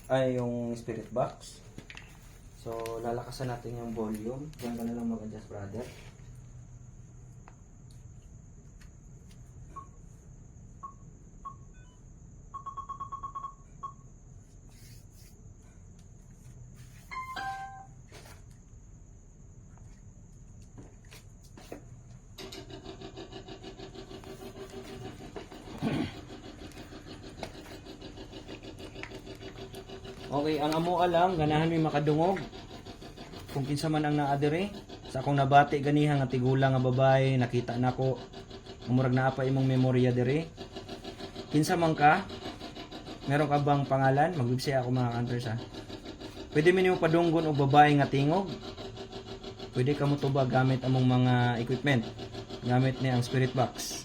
ay yung spirit box. So, lalakasan natin yung volume. Diyan ka na lang mag-adjust, brother. Okay, ang amo alam, ganahan may makadungog. Kung kinsa man ang naadire, sa akong nabati ganiha nga tigulang nga babae, nakita nako. Murag naa pa imong memorya dire. Kinsa man ka? Meron ka bang pangalan? Magbibisay ako mga counters ha. Pwede mi nimo padunggon og babae nga tingog. Pwede ka mo tuba gamit among mga equipment. Gamit ni ang spirit box.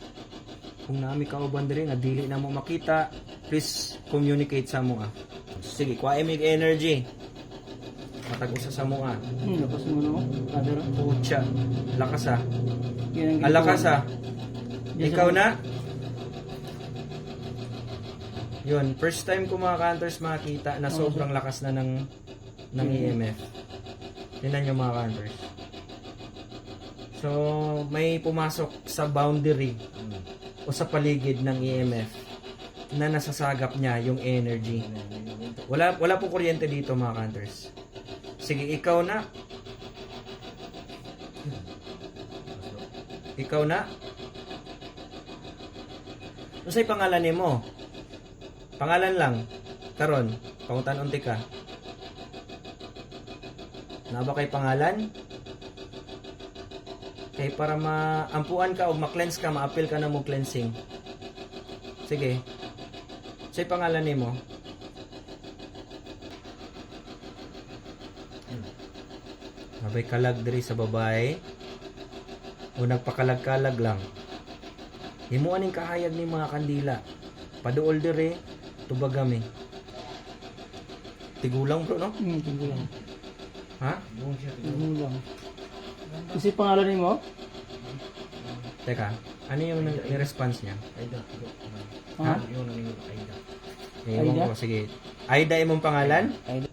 Kung naami ka uban dire nga dili na mo makita, please communicate sa mo. Sige, kuha mig energy. Matag usa sa mo Lakas mo no? Brother. Pucha. Lakas ha. Yan ang Ang lakas ha. Yes, Ikaw sir. na. Yun, first time ko mga counters makita na sobrang lakas na ng EMF. Tingnan nyo mga counters. So, may pumasok sa boundary o sa paligid ng EMF na nasasagap niya yung energy. Wala po kuryente dito mga counters. Sige, ikaw na. Ikaw na. Ano sa'y pangalan ni mo? Pangalan lang. Karon, pangutan unti ka. Na ba kay pangalan? Kay para maampuan ka o ma-cleanse ka, ma-appeal ka na mo cleansing. Sige. Sa'y pangalan ni mo? Mabay kalag diri sa babae. O nagpakalag-kalag lang. Himuan ning kahayag ni mga kandila. Paduol dire, tubagami. Tigulang bro, no? Tigulang. Ha? Tigulang. Kasi pangalan ni mo? Teka, ano yung ni-response niya? Ha? Aida. Aida? Ko, sige. Aida imong pangalan? Aida.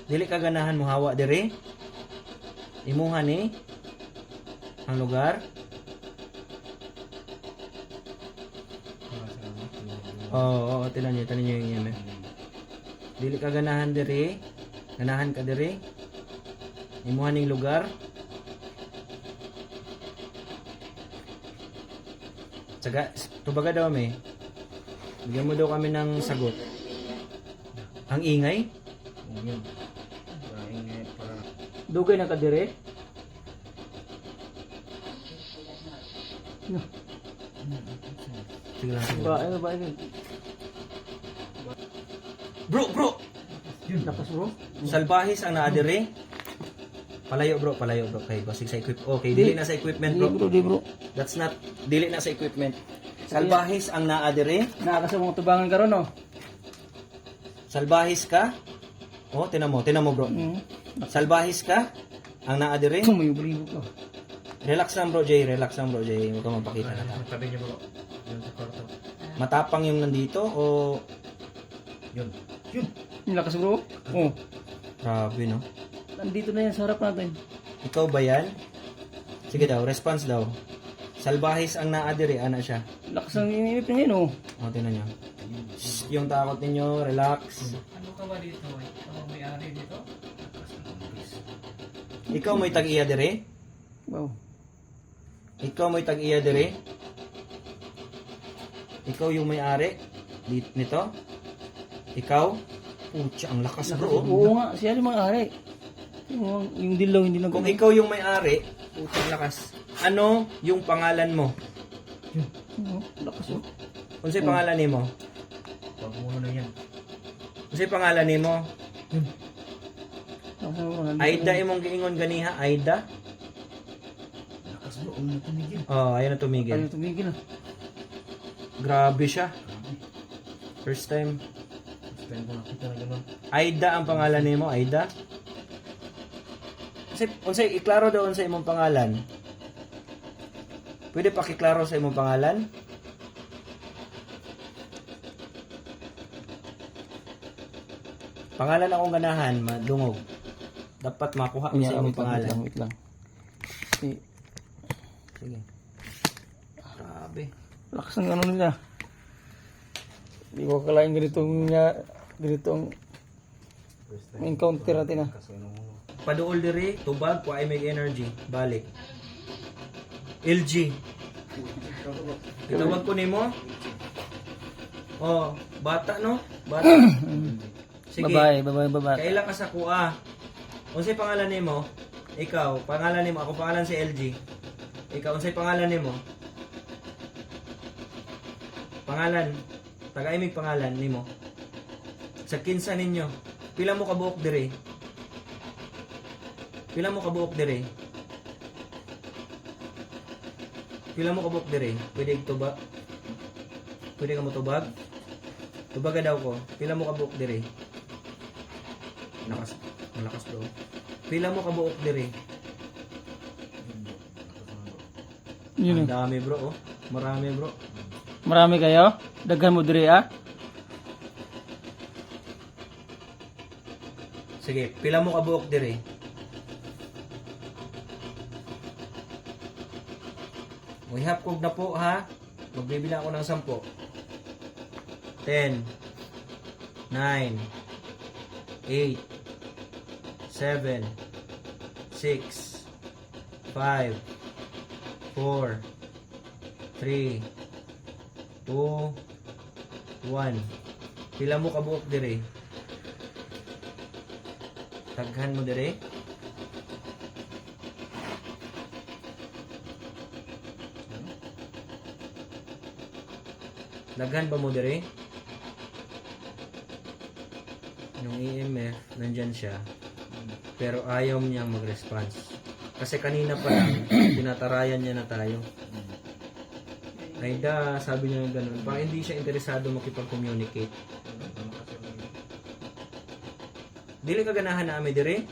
Dili ka ganahan mo hawa dire? Imuha ni ang lugar? Oo, tinan niyo yung yan. Dili ka ganahan dire? Ganahan ka dire? Imuha ning lugar? Tsaga, tubaga daw may. Bigyan mo daw kami ng sagot. Ang ingay? Dugay na ka dire? No. Sige lang. Sige. Ba, ano ba yun? Bro! Lakas bro? Salbahis ang naadire? Palayo bro. Kay basig sa equipment. Okay, dili na sa equipment bro. Di bro. That's not, dili na sa equipment. Salbahis ang naadire? Nakakasa mong tubangan ka ron no? Salbahis ka? Oh, tinan mo bro. Salbahis ka? Ang naadire? Sumayubribo ka. Relax lang bro Jay. Huwag ka mapakita na lang. Tabi niyo bro. Yun sa kwarto. Matapang yung nandito o... Yun. Yung lakas bro? Oh. Grabe no? Nandito na yan sa harap natin. Ikaw ba yan? Sige daw, response daw. Salbahis ang naadire, ana siya. Lakas ang inipip niya yun oh. O, tinan nyo. Shh, yung takot ninyo, relax. Ano ka ba dito? Ikaw may-ari dito? Ikaw mo'y tag-iya dire? Wow. Ikaw mo'y tag-iya dire? Ikaw yung may-ari nito? Ikaw? Pucha, ang lakas bro. Oo nga, siya yung mga ari. Yung dilaw, hindi na Kung ikaw yung may-ari, pucha, ang lakas. Ano yung pangalan mo? Lakas oh. Kung sa'y pangalan ni mo? Huwag mo na yan. Kung sa'y pangalan ni mo? Lakas oh. Aida imong giingon ganiha, Aida? Lakas bro, ano na tumigil? Oh, ayun na tumigil. Ayaw tumigil ah. Grabe siya. First time. First time ko nakita na gano'n. Aida ang pangalan nimo, Aida. Unsay iklaro daw sa imong pangalan. Pwede pakiklaro sa imong pangalan? Pangalan akong ganahan, madungog. Dapat makuha mo sa imong pangalan. Wait lang. Eh, Sige. Grabe. lakas ng ano nila. Hindi ko akalain ganitong encounter natin ah. Paduol diri, tubag, kuha ay may energy. Balik. LG. Itawag ko nimo. Oh, bata no? Bata. Sige. Babae. Kaila ka sa kuha. Unsay pangalan nimo? Ikaw, pangalan nimo. Ako pangalan si LG. Ikaw, unsay pangalan nimo? Pangalan. Taga-imig pangalan nimo. Sa kinsa ninyo. Pila mo kabuok diri? Pila mo kabuok diri? Pila mo kabuok diri? Pwede tubag? Pwede ka mo tubag? Tubaga daw ko. Pila mo kabuok diri? Malakas bro. Pila mo kabuok diri? Yun Ang dami bro oh. Marami bro. Marami kayo? Daghan mo diri ah? Sige, pila mo kabuok diri? Uhap kog na po ha. Magbibilang ako ng 10. 10 9 8 7 6 5 4 3 2 1. Pila mo kabuok diri? Taghan mo diri? Daghan ba mo diri? Yung EMF, nandyan siya. Pero ayaw niyang mag-response. Kasi kanina pa lang, tinatarayan niya na tayo. Aida, sabi niya ganun. Parang hindi siya interesado makipag-communicate. Dili ka ganahan na ami diri?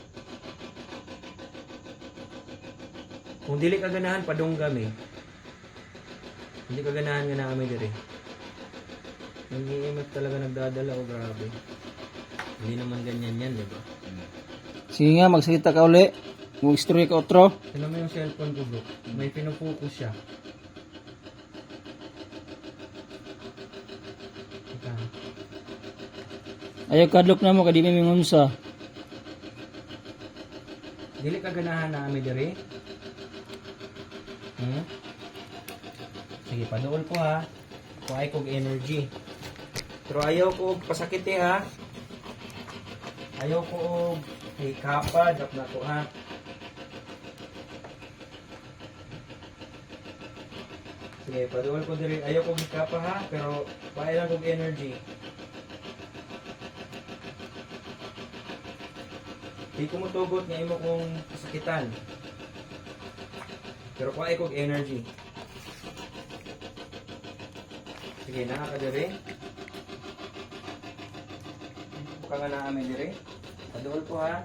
Kung dili ka ganahan, padunggam eh. Hindi ka ganahan nga na ami diri. Yung EMF talaga nagdadala o grabe. Hindi naman ganyan yan, di ba? Sige nga, magsalita ka uli. Mag-story ka otro. Tignan mo yung cellphone ko bro. May pinofocus siya. Teka. Ayaw kadlok na mo, kadi may mingunsa. Dili ka ganahan na ami diri? Sige, paduol ko ha. Kuhay kog energy. Pero ayaw ko og pasakit ha. Ayaw ko og hikapad na to ha. Sige, paduol ko diri. Ayaw ko hikapa ha, pero kuhay lang kog energy. Di ko mutugot nga imo kong kasakitan. Pero kuhay kog energy. Sige, naa ka diri. Buka nga na amin diri. Paduol ko ha.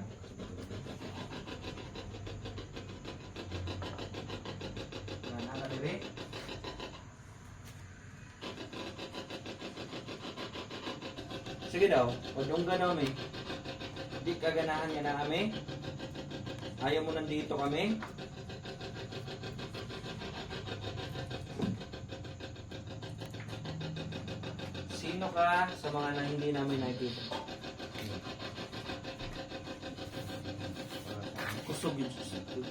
Naa ka diri. Sige daw, padung ka na kami. Di ka ganahan nga na kami. Ayaw mo nandito kami. Sino ka sa mga na hindi namin nakikita? Kusog yun.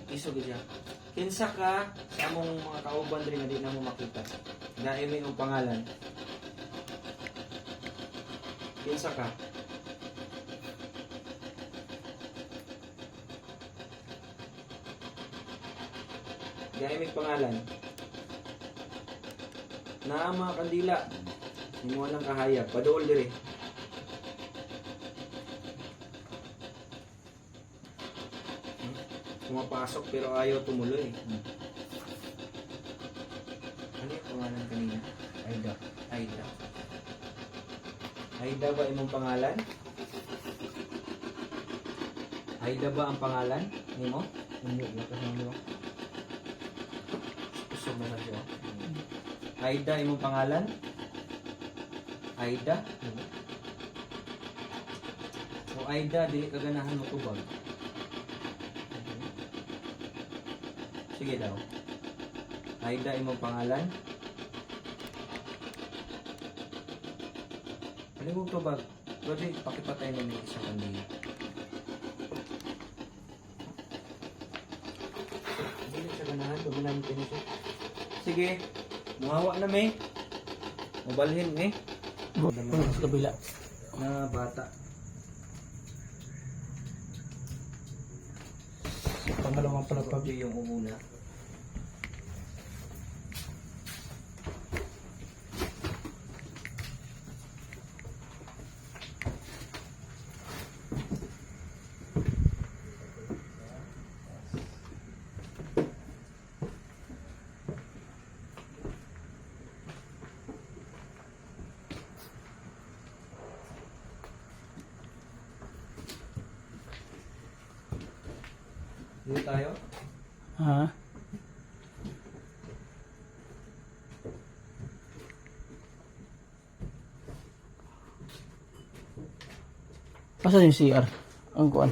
Isog yun siya. Kinsa ka sa among mga kauban rin na di na mo makita? Dahil may yung pangalan. Kinsa ka? Dahil may pangalan. Na mga kandila. Himuha ng kahayag. Paduol diri. Pumapasok pero ayaw tumuloy. Ano yung pangalan kanina? Aida. Aida. Aida ba imong pangalan? Aida ba ang pangalan? Nimo? Hindi, lakas ng liwa. Gusto mo na siya. Aida imong pangalan? Aida? So Aida, dili ka ganahan mo tubag. Sige daw. Aida, imong pangalan. Ano tubag? Pwede pakipatay mo ng isang kandila. Dili siya ganahan, ganahan ko siya. Sige, muhawa na may. Mabalhin eh. Sa kabila. Na bata. Pangalawang palapag. Pag yung umuna. Dito tayo. Ha? Asa yung CR? Ang kuan.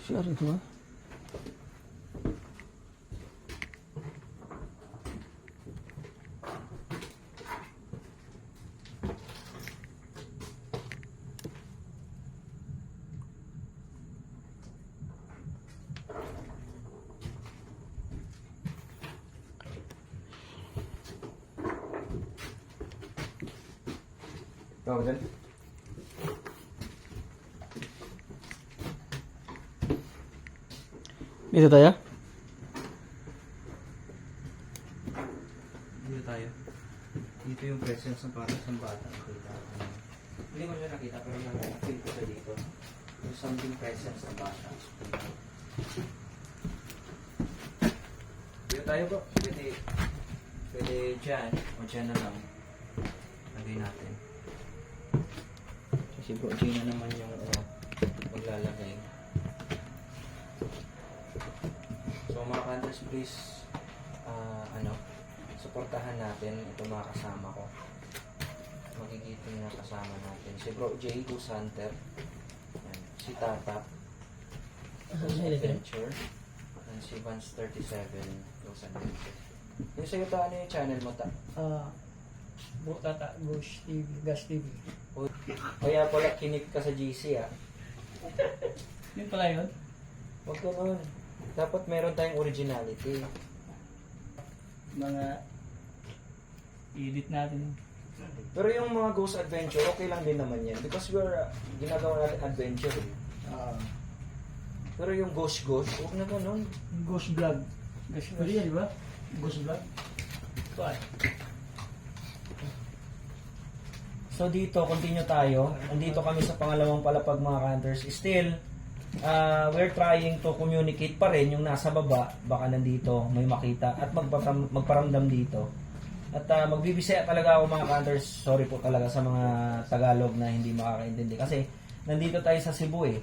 CR ito ba? Tawag dyan. Dito tayo? Dito tayo. Dito yung presence ng parang isang bata. Nakita. Hindi ko siya nakita pero nakita ko siya dito. There's something presence ng bata. Dito tayo po. Pwede dyan. O dyan na lang. Lagay natin. Kasi bro, dyan na naman yung maglalagay. So mga counters, please suportahan natin ito mga kasama ko. Magigiting na kasama natin. Si Bro J. Gusanter. Yan. Si Tata. Adventure. And si Vance 37 Gusanter. Yung sa'yo ta, ano yung channel mo ta? Tata, Gosh TV, Gas TV. Kaya pala kinik ka sa GC ah. Yun pala yun? Huwag ka nun. Dapat meron tayong originality. Mga edit natin. Pero yung mga ghost adventure, okay lang din naman yan. Because we're ginagawa natin adventure eh. Pero yung ghost, huwag na ganun. Ghost Vlog. Ghost Vlog yan, di ba? Ghost Vlog. Kuan. So dito, continue tayo. Andito kami sa pangalawang palapag mga counters. Still, we're trying to communicate pa rin yung nasa baba. Baka nandito may makita at magparamdam dito. At magbibisaya talaga ako mga counters. Sorry po talaga sa mga Tagalog na hindi makakaintindi. Kasi nandito tayo sa Cebu eh.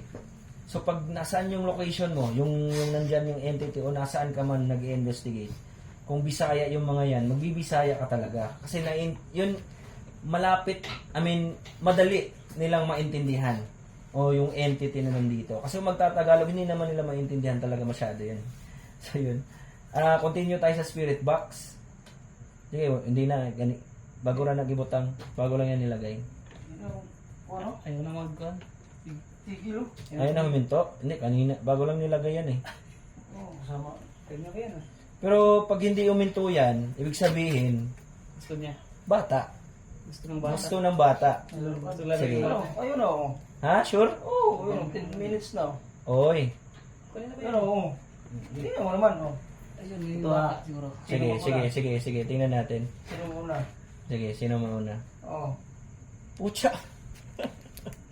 So pag nasaan yung location mo, yung nandyan yung entity o nasaan ka man nag-investigate, kung Bisaya yung mga yan, magbibisaya ka talaga. Kasi yun malapit, madali nilang maintindihan o yung entity na nandito. Kasi kung magtatagalog, hindi naman nila maintindihan talaga masyado yun. So yun. Continue tayo sa spirit box. Sige, hindi na. Bago na nag-ibutang, bago lang yan nilagay. Ano? Ayaw na mag-kuan. Tigilo. Ayun na huminto. Hindi, kanina. Bago lang nilagay yan eh. Oo, kasama. Kanya ka yan ah. Pero pag hindi huminto yan, ibig sabihin, Gusto niya. bata. Gusto ng bata. Gusto ng bata. Gusto lang Sige. yung Ayun o. Ha? Sure? Oo, yun. 10 minutes na. Oy. Pero oo. Hindi naman o. Ayun, yung Ito, bata siguro. Sige. Tingnan natin. Sino muna? Sige, sino mauna? Oo. Pucha.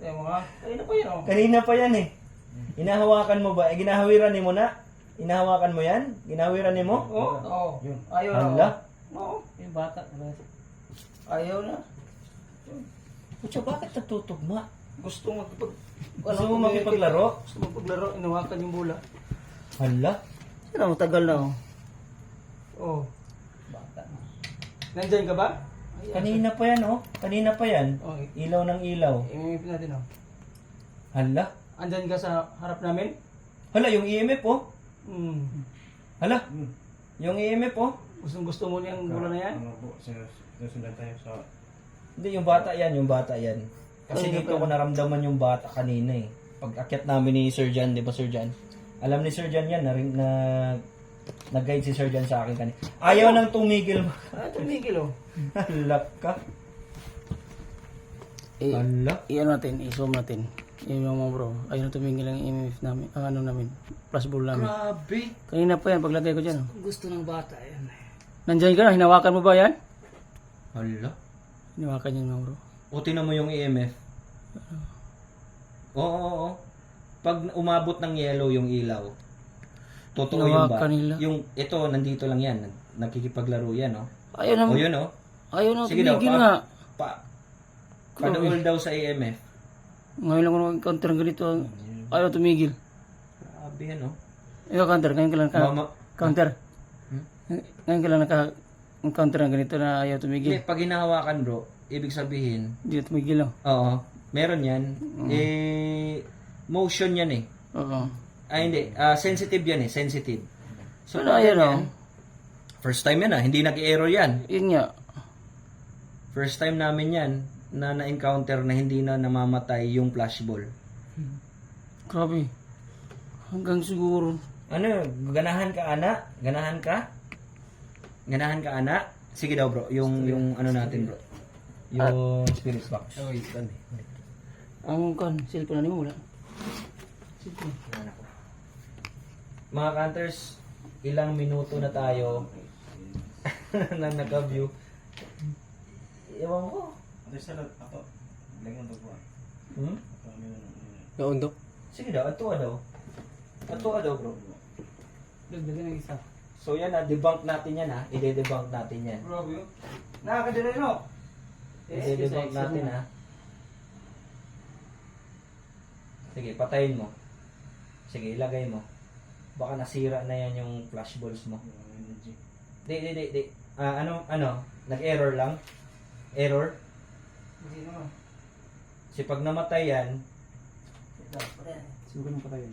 Tayo mga. Ayun na pa yun o. Kanina pa yan eh. Inahawakan mo ba? Ginahawiran mo na? Inahawakan mo yan? Ginahawiran mo? Oo. Ayaw na. Hala. Oo. Yung bata. Ayaw na. Pucha, bakit natutugma? Gusto magpag... Gusto mo makipaglaro? Gusto magpaglaro. Inawakan yung bola. Hala. Ano, tagal na o. Oo. Bata. Nandyan ka ba? Kanina pa yan, oh. Kanina pa yan. Oh, Ilaw ng ilaw. i-move natin oh. Hala. Andyan ka sa harap namin? Hala, yung EMF, oh. Hmm. Hala. Yung EMF, oh. Gustong gusto mo niyang bola na yan? Ano po, sinusundan tayo sa... Hindi, yung bata yan, yung bata yan. Kasi Kanina dito pa. ko naramdaman yung bata kanina eh. Pag akyat namin ni Sir Jan, di ba Sir Jan? Alam ni Sir Jan yan, nag-guide si Sir Jan sa akin kanina. Ayaw nang tumigil. Ah, tumigil oh. Halap ka. Hala. I-ano natin, i-zoom natin. Yung mga bro, ayun na tumingil ang EMF namin, ang ano namin, flashball namin. Grabe. Kanina pa yan, paglagay ko dyan. Oh. Gusto ng bata yan. Nandyan ka na, hinawakan mo ba yan? Hala. Hinawakan yan mga bro. O, tinan mo yung EMF. Oo. Pag umabot ng yellow yung ilaw, totoo yung ba? Hinawakan nila. Yung, ito, nandito lang yan. Nagkikipaglaro yan, oh. Ayun na, O, yun, oh. ayun na, Sige daw, tumigil nga. Panuol daw sa EMF. Ngayon lang ako nag-counter ng ganito. Ayaw tumigil. Grabe yan, oh. Ikaw counter, ngayon ka lang counter. Ngayon ka lang naka-counter ng ganito na ayaw Hindi, tumigil. pag hinahawakan bro, ibig sabihin, Hindi na tumigil lang. oo, meron yan. Motion yan eh. Oo. Ay hindi, sensitive yan eh, sensitive. So, Ano, ayan, yan, first time yan hindi nag-error yan. Yun nga. First time namin yan na na-encounter na hindi na namamatay yung flashball. Grabe. Hanggang siguro. Ano, ganahan ka ana? Ganahan ka? Ganahan ka ana? Sige daw bro, yung ano natin bro. Yung spirit box. Ang kan, cellphone na mo wala. Mga counters, ilang minuto na tayo na naka-view. Ewan ko. Ano sa lahat? Ako, lengan to po. Hmm? Naundok. Sige daw, ato daw. Ato daw bro. Dagdagan ng isa. So yan debunk natin yan i-debunk natin yan. Grabe yun. Nakakadala no? I-debunk natin Sige, patayin mo. Sige, ilagay mo. Baka nasira na yan yung flashballs mo. Di. Ano? Nag-error lang? Error? Hindi naman. Kasi pag namatay yan, Subukan mo pa tayo.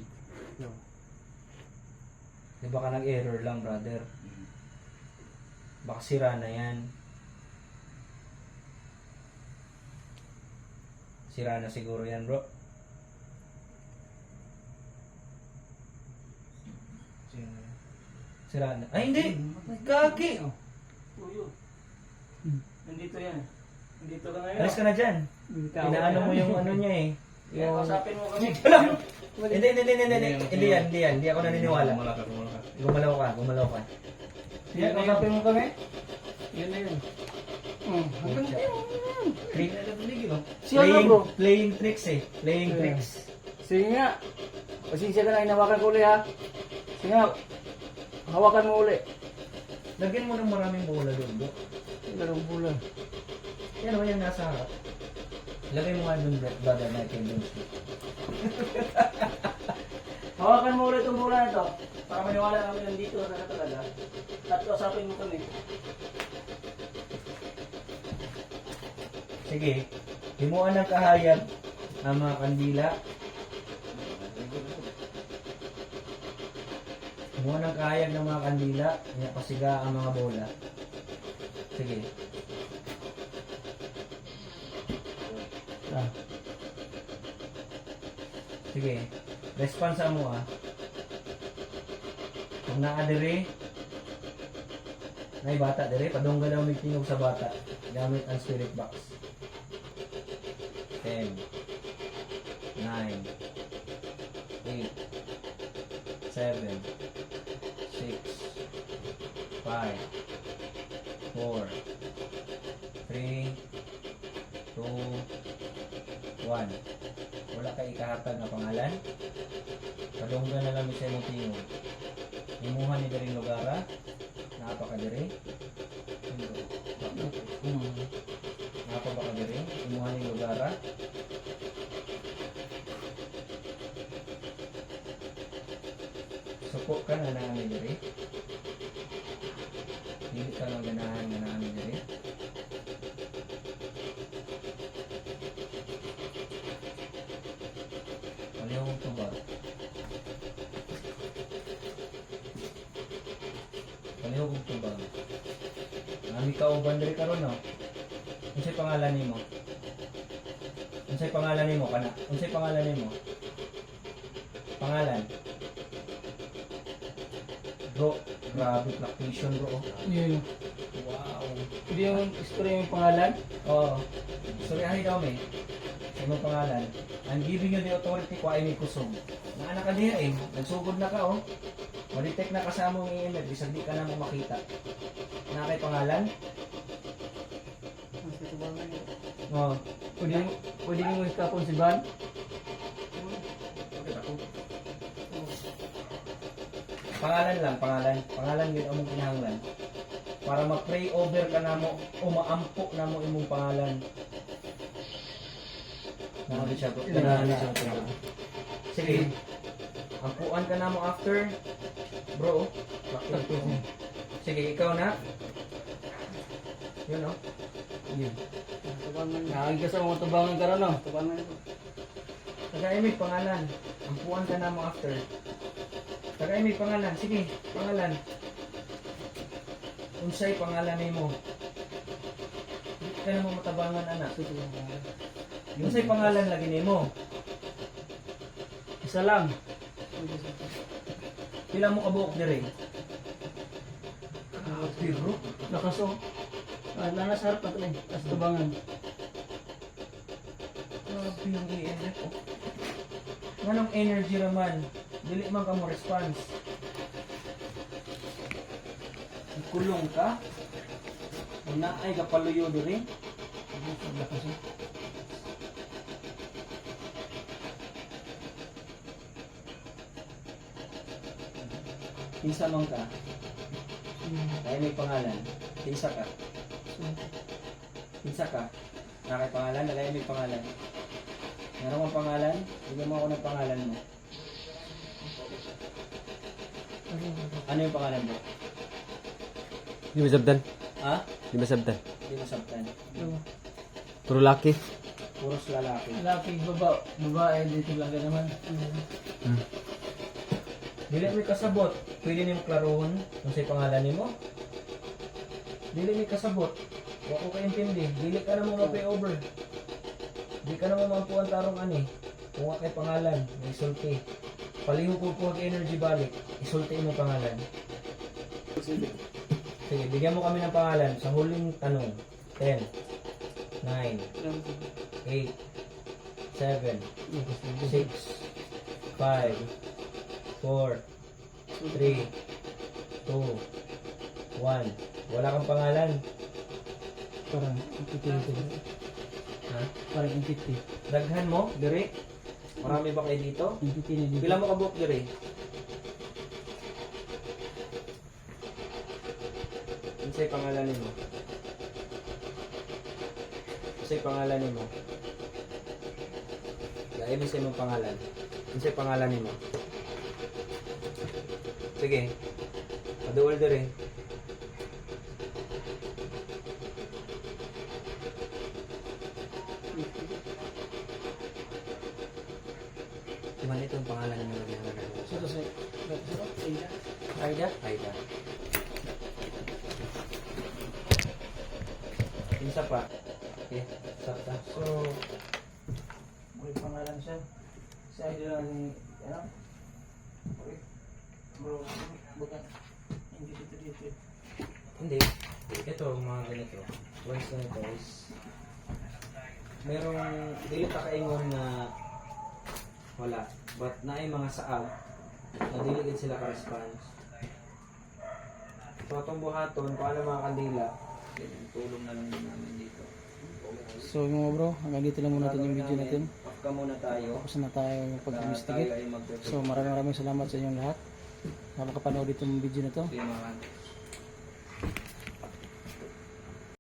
di ba ka nag-error lang, brother? Baka sira na yan. Sira na siguro yan, bro. Sira na. Ay, hindi! Gagi! Tuyo. Nandito yan. Nandito ka ngayon. Alis ka na dyan. Inaano mo yung ano niya eh. Yung... Kausapin mo kami. Hindi yan. Hindi ako naniniwala. Gumalaw ka. Yan, kausapin mo kami. Yun na yun. Playing tricks eh. Playing tricks. Sige nga. Pasensya ka na, hinawakan ko ulit ha. Sige nga. Hawakan mo ulit. Lagyan mo ng maraming bola doon, bro. Larong bulan. Yan o, yan nasa harap. Lagay mo nga doon, brother, natin doon. Hawakan mo ulit yung bulan na to. Para maniwala kami nandito na talaga. At kausapin mo kami. Sige, himuan ng kahayag ang mga kandila. Himuan ng kahayag ng mga kandila. Pasiga ang mga bola. Sige. Sige. Response mo Kung naa-dire, nay bata dire, padungga daw may tingog sa bata. Gamit ang spirit box. 10 9 8 7 6 5 4 3 2 1. Wala kay ikahatag na pangalan. Padungga na lang sa imong tingog. Imuhan ni diri lugara. Napaka diri. Napa ba ka diri? Imuhan ni lugara. Suko ka na namin diri. Hindi ka lang ganahan na namin diri. Tubang. Nami ka uban diri karon no. Unsay pangalan nimo? Unsay pangalan nimo kana? Unsay pangalan nimo? Pangalan? Bro, grabe practitioner bro. Yun. Wow. Hindi yung istorya yung pangalan. Oh. Sorry ahi daw me. Sa imong pangalan. I'm giving you the authority ko ay may kusog. Na anak ka diha eh. Nagsugod na ka oh. Ma-detect na kasama mong email. Bisag di ka na mo makita. Na kay pangalan? Oh. Pwede mo iskapon si Van. Bakit ako? Pangalan lang, pangalan. Pangalan yun among kinahanglan. Para ma-pray over ka na mo o maampo na mo imong pangalan. Nakabit siya po. Sige. Ampuan ka na mo after. Bro, sige, ikaw na. Yun, no? Yun. Nakagay ka sa mga tubangan ka rin, no? Tubangan ito. Tagaimig pangalan. Ampuan ka na mo after. Tagaimig pangalan. Sige, pangalan. Unsay pangalan nimo? Hindi ka na mo matabangan, anak. Unsay pangalan lagi nimo? Isa lang. Pila mo kabuok diri? Bro. Lakas o. Lanas harap na ito eh. As tubangan. Grabe yung EMF oh. Nganong energy raman? Dili man ka mo response. Kulong ka? Una ay kapaluyo diri. Lakas o. Pinsa man ka? Kaya may pangalan. Pinsa ka? Pinsa ka? Nakay pangalan? Nalaya may pangalan. Meron mong pangalan? Bigyan mo ako ng pangalan mo. Ano yung pangalan mo? Di ba sabdan? Ha? Di ba sabdan? Hindi mo sabtan. Puro laki. Puros lalaki. Lalaki, babae, dito lang naman. Dili may kasabot. Pwede nimo klarohon kung sa'y pangalan nimo. Dili may kasabot. Wa ko kaintindi. Dili ka na mo ma-pay over. Di ka na mo mampuan tarong ani. Kung wa kay pangalan, may isulti. Paliho ko kung energy balik. Isulti mo pangalan. Sige, bigyan mo kami ng pangalan sa huling tanong. 10, 9, 8, 7, 6, 5, 4, 3, 2, 1. Wala kang pangalan. Parang intiti. Ha? Parang intiti. Daghan mo, dire. Marami ba kayo dito? Intiti na dito. Pila mo kabuok dire? Unsay pangalan nimo? Unsay pangalan nimo? Gaya mo sa imong pangalan. Unsay pangalan nimo? Sige. Paduol dire. Kuman itong pangalan ng mga ginagawa. Sino sa... Aida? Aida. Isa pa. Okay, sakta. So, may pangalan siya. Si Idol lang ni, ano? Okay. Bro, bukan. Hindi dito. Hindi. Ito, mga ganito. Once na ito is merong dili ta kaingon na wala. But naay mga saag na dili gid sila ka-response. So, itong buhaton, kung ano mga kandila, tulong na lang namin dito. So mga bro, hanggang dito lang muna natin yung video natin. Off ka muna tayo. Tapos na tayo Tayo pag-investigate. ay mag-prepare. So maraming salamat sa inyong lahat na makapanood itong video na to. Sige, mga